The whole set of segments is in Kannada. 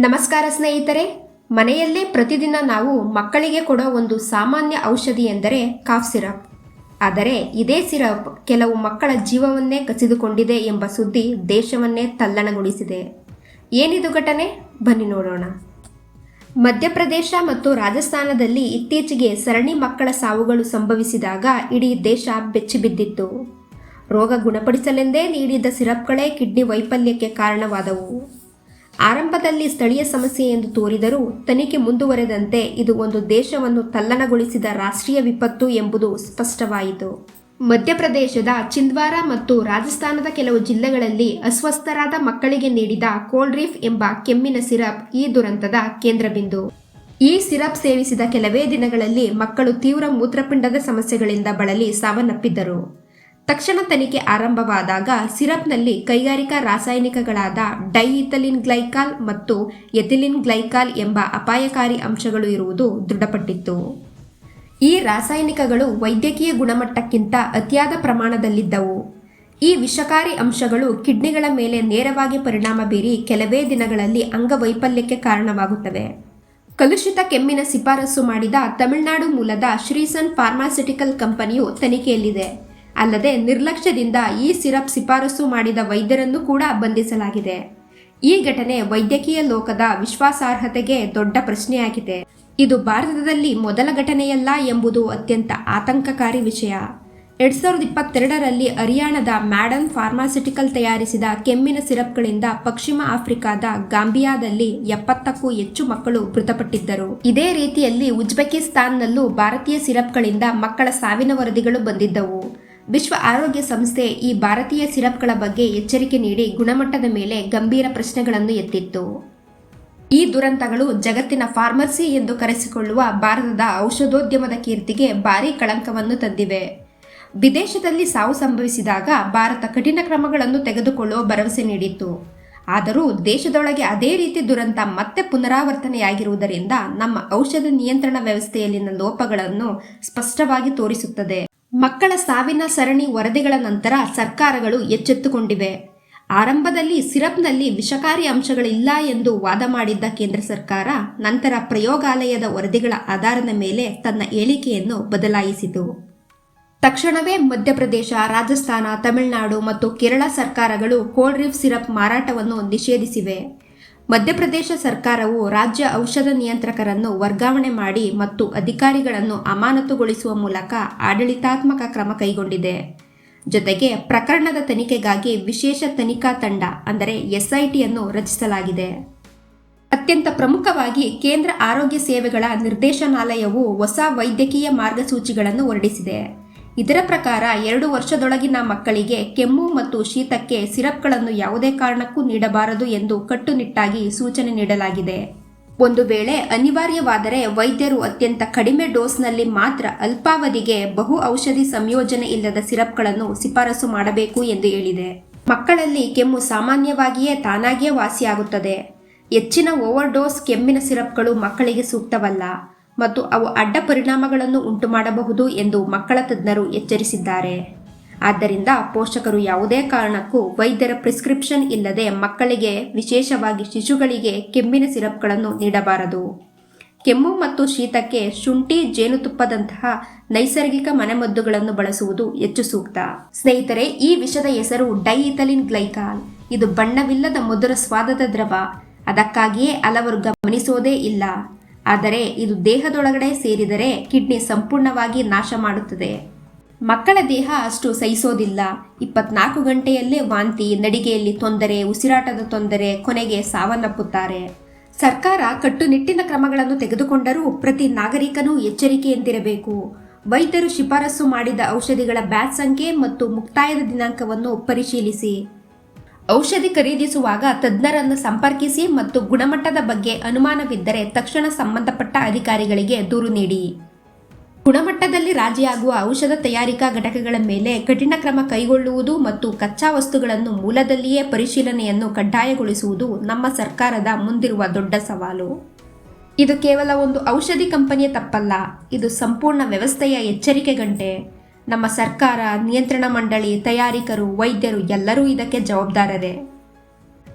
ನಮಸ್ಕಾರ ಸ್ನೇಹಿತರೆ. ಮನೆಯಲ್ಲೇ ಪ್ರತಿದಿನ ನಾವು ಮಕ್ಕಳಿಗೆ ಕೊಡೋ ಒಂದು ಸಾಮಾನ್ಯ ಔಷಧಿ ಎಂದರೆ ಕಾಫ್ ಸಿರಪ್. ಆದರೆ ಇದೇ ಸಿರಪ್ ಕೆಲವು ಮಕ್ಕಳ ಜೀವವನ್ನೇ ಕಸಿದುಕೊಂಡಿದೆ ಎಂಬ ಸುದ್ದಿ ದೇಶವನ್ನೇ ತಲ್ಲಣಗೊಳಿಸಿದೆ. ಏನಿದು ಘಟನೆ? ಬನ್ನಿ ನೋಡೋಣ. ಮಧ್ಯಪ್ರದೇಶ ಮತ್ತು ರಾಜಸ್ಥಾನದಲ್ಲಿ ಇತ್ತೀಚೆಗೆ ಸರಣಿ ಮಕ್ಕಳ ಸಾವುಗಳು ಸಂಭವಿಸಿದಾಗ ಇಡೀ ದೇಶ ಬೆಚ್ಚಿಬಿದ್ದಿತ್ತು. ರೋಗ ಗುಣಪಡಿಸಲೆಂದೇ ನೀಡಿದ್ದ ಸಿರಪ್ಗಳೇ ಕಿಡ್ನಿ ವೈಫಲ್ಯಕ್ಕೆ ಕಾರಣವಾದವು. ಆರಂಭದಲ್ಲಿ ಸ್ಥಳೀಯ ಸಮಸ್ಯೆ ಎಂದು ತೋರಿದರೂ ತನಿಖೆ ಮುಂದುವರೆದಂತೆ ಇದು ಒಂದು ದೇಶವನ್ನು ತಲ್ಲಣಗೊಳಿಸಿದ ರಾಷ್ಟ್ರೀಯ ವಿಪತ್ತು ಎಂಬುದು ಸ್ಪಷ್ಟವಾಯಿತು. ಮಧ್ಯಪ್ರದೇಶದ ಚಿಂದ್ವಾರ ಮತ್ತು ರಾಜಸ್ಥಾನದ ಕೆಲವು ಜಿಲ್ಲೆಗಳಲ್ಲಿ ಅಸ್ವಸ್ಥರಾದ ಮಕ್ಕಳಿಗೆ ನೀಡಿದ ಕೋಲ್ಡ್ರೀಫ್ ಎಂಬ ಕೆಮ್ಮಿನ ಸಿರಪ್ ಈ ದುರಂತದ ಕೇಂದ್ರಬಿಂದು. ಈ ಸಿರಪ್ ಸೇವಿಸಿದ ಕೆಲವೇ ದಿನಗಳಲ್ಲಿ ಮಕ್ಕಳು ತೀವ್ರ ಮೂತ್ರಪಿಂಡದ ಸಮಸ್ಯೆಗಳಿಂದ ಬಳಲಿ ಸಾವನ್ನಪ್ಪಿದ್ದರು. ತಕ್ಷಣ ತನಿಖೆ ಆರಂಭವಾದಾಗ ಸಿರಪ್ನಲ್ಲಿ ಕೈಗಾರಿಕಾ ರಾಸಾಯನಿಕಗಳಾದ ಡೈಇಥಿಲಿನ್ ಗ್ಲೈಕಾಲ್ ಮತ್ತು ಎಥಿಲಿನ್ ಗ್ಲೈಕಾಲ್ ಎಂಬ ಅಪಾಯಕಾರಿ ಅಂಶಗಳು ಇರುವುದು ದೃಢಪಟ್ಟಿತ್ತು. ಈ ರಾಸಾಯನಿಕಗಳು ವೈದ್ಯಕೀಯ ಗುಣಮಟ್ಟಕ್ಕಿಂತ ಅತಿಯಾದ ಪ್ರಮಾಣದಲ್ಲಿದ್ದವು. ಈ ವಿಷಕಾರಿ ಅಂಶಗಳು ಕಿಡ್ನಿಗಳ ಮೇಲೆ ನೇರವಾಗಿ ಪರಿಣಾಮ ಬೀರಿ ಕೆಲವೇ ದಿನಗಳಲ್ಲಿ ಅಂಗವೈಫಲ್ಯಕ್ಕೆ ಕಾರಣವಾಗುತ್ತವೆ. ಕಲುಷಿತ ಕೆಮ್ಮಿನ ಶಿಫಾರಸು ಮಾಡಿದ ತಮಿಳುನಾಡು ಮೂಲದ ಶ್ರೀಸನ್ ಫಾರ್ಮಾಸ್ಯೂಟಿಕಲ್ ಕಂಪನಿಯು ತನಿಖೆಯಲ್ಲಿದೆ. ಅಲ್ಲದೆ ನಿರ್ಲಕ್ಷ್ಯದಿಂದ ಈ ಸಿರಪ್ ಶಿಫಾರಸು ಮಾಡಿದ ವೈದ್ಯರನ್ನು ಕೂಡ ಬಂಧಿಸಲಾಗಿದೆ. ಈ ಘಟನೆ ವೈದ್ಯಕೀಯ ಲೋಕದ ವಿಶ್ವಾಸಾರ್ಹತೆಗೆ ದೊಡ್ಡ ಪ್ರಶ್ನೆಯಾಗಿದೆ. ಇದು ಭಾರತದಲ್ಲಿ ಮೊದಲ ಘಟನೆಯಲ್ಲ ಎಂಬುದು ಅತ್ಯಂತ ಆತಂಕಕಾರಿ ವಿಷಯ. 2022ರಲ್ಲಿ ಹರಿಯಾಣದ ಮ್ಯಾಡನ್ ಫಾರ್ಮಾಸ್ಯೂಟಿಕಲ್ ತಯಾರಿಸಿದ ಕೆಮ್ಮಿನ ಸಿರಪ್ಗಳಿಂದ ಪಶ್ಚಿಮ ಆಫ್ರಿಕಾದ ಗಾಂಬಿಯಾದಲ್ಲಿ 70ಕ್ಕೂ ಹೆಚ್ಚು ಮಕ್ಕಳು ಮೃತಪಟ್ಟಿದ್ದರು. ಇದೇ ರೀತಿಯಲ್ಲಿ ಉಜ್ಬೆಕಿಸ್ತಾನ್ನಲ್ಲೂ ಭಾರತೀಯ ಸಿರಪ್ಗಳಿಂದ ಮಕ್ಕಳ ಸಾವಿನ ವರದಿಗಳು ಬಂದಿದ್ದವು. ವಿಶ್ವ ಆರೋಗ್ಯ ಸಂಸ್ಥೆ ಈ ಭಾರತೀಯ ಸಿರಪ್ಗಳ ಬಗ್ಗೆ ಎಚ್ಚರಿಕೆ ನೀಡಿ ಗುಣಮಟ್ಟದ ಮೇಲೆ ಗಂಭೀರ ಪ್ರಶ್ನೆಗಳನ್ನು ಎತ್ತಿತ್ತು. ಈ ದುರಂತಗಳು ಜಗತ್ತಿನ ಫಾರ್ಮಸಿ ಎಂದು ಕರೆಸಿಕೊಳ್ಳುವ ಭಾರತದ ಔಷಧೋದ್ಯಮದ ಕೀರ್ತಿಗೆ ಭಾರೀ ಕಳಂಕವನ್ನು ತಂದಿವೆ. ವಿದೇಶದಲ್ಲಿ ಸಾವು ಸಂಭವಿಸಿದಾಗ ಭಾರತ ಕಠಿಣ ಕ್ರಮಗಳನ್ನು ತೆಗೆದುಕೊಳ್ಳುವ ಭರವಸೆ ನೀಡಿತ್ತು. ಆದರೂ ದೇಶದೊಳಗೆ ಅದೇ ರೀತಿ ದುರಂತ ಮತ್ತೆ ಪುನರಾವರ್ತನೆಯಾಗಿರುವುದರಿಂದ ನಮ್ಮ ಔಷಧ ನಿಯಂತ್ರಣ ವ್ಯವಸ್ಥೆಯಲ್ಲಿನ ಲೋಪಗಳನ್ನು ಸ್ಪಷ್ಟವಾಗಿ ತೋರಿಸುತ್ತದೆ. ಮಕ್ಕಳ ಸಾವಿನ ಸರಣಿ ವರದಿಗಳ ನಂತರ ಸರ್ಕಾರಗಳು ಎಚ್ಚೆತ್ತುಕೊಂಡಿವೆ. ಆರಂಭದಲ್ಲಿ ಸಿರಪ್ನಲ್ಲಿ ವಿಷಕಾರಿ ಅಂಶಗಳಿಲ್ಲ ಎಂದು ವಾದ ಮಾಡಿದ್ದ ಕೇಂದ್ರ ಸರ್ಕಾರ ನಂತರ ಪ್ರಯೋಗಾಲಯದ ವರದಿಗಳ ಆಧಾರದ ಮೇಲೆ ತನ್ನ ಹೇಳಿಕೆಯನ್ನು ಬದಲಾಯಿಸಿತು. ತಕ್ಷಣವೇ ಮಧ್ಯಪ್ರದೇಶ, ರಾಜಸ್ಥಾನ, ತಮಿಳುನಾಡು ಮತ್ತು ಕೇರಳ ಸರ್ಕಾರಗಳು ಕೋಲ್ಡ್ರೀಫ್ ಸಿರಪ್ ಮಾರಾಟವನ್ನು ನಿಷೇಧಿಸಿವೆ. ಮಧ್ಯಪ್ರದೇಶ ಸರ್ಕಾರವು ರಾಜ್ಯ ಔಷಧ ನಿಯಂತ್ರಕರನ್ನು ವರ್ಗಾವಣೆ ಮಾಡಿ ಮತ್ತು ಅಧಿಕಾರಿಗಳನ್ನು ಅಮಾನತುಗೊಳಿಸುವ ಮೂಲಕ ಆಡಳಿತಾತ್ಮಕ ಕ್ರಮ ಕೈಗೊಂಡಿದೆ. ಜೊತೆಗೆ ಪ್ರಕರಣದ ತನಿಖೆಗಾಗಿ ವಿಶೇಷ ತನಿಖಾ ತಂಡ ಅಂದರೆ SITಯನ್ನು ರಚಿಸಲಾಗಿದೆ. ಅತ್ಯಂತ ಪ್ರಮುಖವಾಗಿ ಕೇಂದ್ರ ಆರೋಗ್ಯ ಸೇವೆಗಳ ನಿರ್ದೇಶನಾಲಯವು ಹೊಸ ವೈದ್ಯಕೀಯ ಮಾರ್ಗಸೂಚಿಗಳನ್ನು ಹೊರಡಿಸಿದೆ. ಇದರ ಪ್ರಕಾರ 2 ವರ್ಷದೊಳಗಿನ ಮಕ್ಕಳಿಗೆ ಕೆಮ್ಮು ಮತ್ತು ಶೀತಕ್ಕೆ ಸಿರಪ್ಗಳನ್ನು ಯಾವುದೇ ಕಾರಣಕ್ಕೂ ನೀಡಬಾರದು ಎಂದು ಕಟ್ಟುನಿಟ್ಟಾಗಿ ಸೂಚನೆ ನೀಡಲಾಗಿದೆ. ಒಂದು ವೇಳೆ ಅನಿವಾರ್ಯವಾದರೆ ವೈದ್ಯರು ಅತ್ಯಂತ ಕಡಿಮೆ ಡೋಸ್ನಲ್ಲಿ ಮಾತ್ರ ಅಲ್ಪಾವಧಿಗೆ ಬಹು ಔಷಧಿ ಸಂಯೋಜನೆ ಇಲ್ಲದ ಸಿರಪ್ಗಳನ್ನು ಶಿಫಾರಸು ಮಾಡಬೇಕು ಎಂದು ಹೇಳಿದೆ. ಮಕ್ಕಳಲ್ಲಿ ಕೆಮ್ಮು ಸಾಮಾನ್ಯವಾಗಿಯೇ ತಾನಾಗಿಯೇ ವಾಸಿಯಾಗುತ್ತದೆ. ಹೆಚ್ಚಿನ ಓವರ್ ಡೋಸ್ ಕೆಮ್ಮಿನ ಸಿರಪ್ಗಳು ಮಕ್ಕಳಿಗೆ ಸೂಕ್ತವಲ್ಲ ಮತ್ತು ಅವು ಅಡ್ಡ ಪರಿಣಾಮಗಳನ್ನು ಉಂಟುಮಾಡಬಹುದು ಎಂದು ಮಕ್ಕಳ ತಜ್ಞರು ಎಚ್ಚರಿಸಿದ್ದಾರೆ. ಆದ್ದರಿಂದ ಪೋಷಕರು ಯಾವುದೇ ಕಾರಣಕ್ಕೂ ವೈದ್ಯರ ಪ್ರಿಸ್ಕ್ರಿಪ್ಷನ್ ಇಲ್ಲದೆ ಮಕ್ಕಳಿಗೆ, ವಿಶೇಷವಾಗಿ ಶಿಶುಗಳಿಗೆ ಕೆಮ್ಮಿನ ಸಿರಪ್ಗಳನ್ನು ನೀಡಬಾರದು. ಕೆಮ್ಮು ಮತ್ತು ಶೀತಕ್ಕೆ ಶುಂಠಿ, ಜೇನುತುಪ್ಪದಂತಹ ನೈಸರ್ಗಿಕ ಮನೆಮದ್ದುಗಳನ್ನು ಬಳಸುವುದು ಹೆಚ್ಚು ಸೂಕ್ತ. ಸ್ನೇಹಿತರೆ, ಈ ವಿಷದ ಹೆಸರು ಡೈಇಥಿಲಿನ್ ಗ್ಲೈಕಾಲ್. ಇದು ಬಣ್ಣವಿಲ್ಲದ ಮಧುರ ಸ್ವಾದದ ದ್ರವ. ಅದಕ್ಕಾಗಿಯೇ ಹಲವರು ಗಮನಿಸೋದೇ ಇಲ್ಲ. ಆದರೆ ಇದು ದೇಹದೊಳಗಡೆ ಸೇರಿದರೆ ಕಿಡ್ನಿ ಸಂಪೂರ್ಣವಾಗಿ ನಾಶ ಮಾಡುತ್ತದೆ. ಮಕ್ಕಳ ದೇಹ ಅಷ್ಟು ಸಹಿಸೋದಿಲ್ಲ. 24 ಗಂಟೆಯಲ್ಲೇ ವಾಂತಿ, ನಡಿಗೆಯಲ್ಲಿ ತೊಂದರೆ, ಉಸಿರಾಟದ ತೊಂದರೆ, ಕೊನೆಗೆ ಸಾವನ್ನಪ್ಪುತ್ತಾರೆ. ಸರ್ಕಾರ ಕಟ್ಟುನಿಟ್ಟಿನ ಕ್ರಮಗಳನ್ನು ತೆಗೆದುಕೊಂಡರೂ ಪ್ರತಿ ನಾಗರಿಕನೂ ಎಚ್ಚರಿಕೆಯಿಂದಿರಬೇಕು. ವೈದ್ಯರು ಶಿಫಾರಸು ಮಾಡಿದ ಔಷಧಿಗಳ ಬ್ಯಾಚ್ ಸಂಖ್ಯೆ ಮತ್ತು ಮುಕ್ತಾಯದ ದಿನಾಂಕವನ್ನು ಪರಿಶೀಲಿಸಿ. ಔಷಧಿ ಖರೀದಿಸುವಾಗ ತಜ್ಞರನ್ನು ಸಂಪರ್ಕಿಸಿ ಮತ್ತು ಗುಣಮಟ್ಟದ ಬಗ್ಗೆ ಅನುಮಾನವಿದ್ದರೆ ತಕ್ಷಣ ಸಂಬಂಧಪಟ್ಟ ಅಧಿಕಾರಿಗಳಿಗೆ ದೂರು ನೀಡಿ. ಗುಣಮಟ್ಟದಲ್ಲಿ ರಾಜಿಯಾಗುವ ಔಷಧ ತಯಾರಿಕಾ ಘಟಕಗಳ ಮೇಲೆ ಕಠಿಣ ಕ್ರಮ ಕೈಗೊಳ್ಳುವುದು ಮತ್ತು ಕಚ್ಚಾ ವಸ್ತುಗಳನ್ನು ಮೂಲದಲ್ಲಿಯೇ ಪರಿಶೀಲನೆಯನ್ನು ಕಡ್ಡಾಯಗೊಳಿಸುವುದು ನಮ್ಮ ಸರ್ಕಾರದ ಮುಂದಿರುವ ದೊಡ್ಡ ಸವಾಲು. ಇದು ಕೇವಲ ಒಂದು ಔಷಧಿ ಕಂಪನಿಯ ತಪ್ಪಲ್ಲ, ಇದು ಸಂಪೂರ್ಣ ವ್ಯವಸ್ಥೆಯ ಎಚ್ಚರಿಕೆ ಗಂಟೆ. ನಮ್ಮ ಸರ್ಕಾರ, ನಿಯಂತ್ರಣ ಮಂಡಳಿ, ತಯಾರಿಕರು, ವೈದ್ಯರು ಎಲ್ಲರೂ ಇದಕ್ಕೆ ಜವಾಬ್ದಾರರೇ.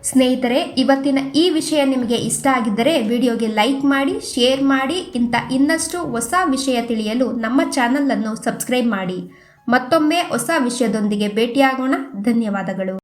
ಸ್ನೇಹಿತರೆ, ಇವತ್ತಿನ ಈ ವಿಷಯ ನಿಮಗೆ ಇಷ್ಟ ಆಗಿದ್ದರೆ ವಿಡಿಯೋಗೆ ಲೈಕ್ ಮಾಡಿ, ಶೇರ್ ಮಾಡಿ. ಇನ್ನಷ್ಟು ಹೊಸ ವಿಷಯ ತಿಳಿಯಲು ನಮ್ಮ ಚಾನಲ್ ಅನ್ನು ಸಬ್ಸ್ಕ್ರೈಬ್ ಮಾಡಿ. ಮತ್ತೊಮ್ಮೆ ಹೊಸ ವಿಷಯದೊಂದಿಗೆ ಭೇಟಿಯಾಗೋಣ. ಧನ್ಯವಾದಗಳು.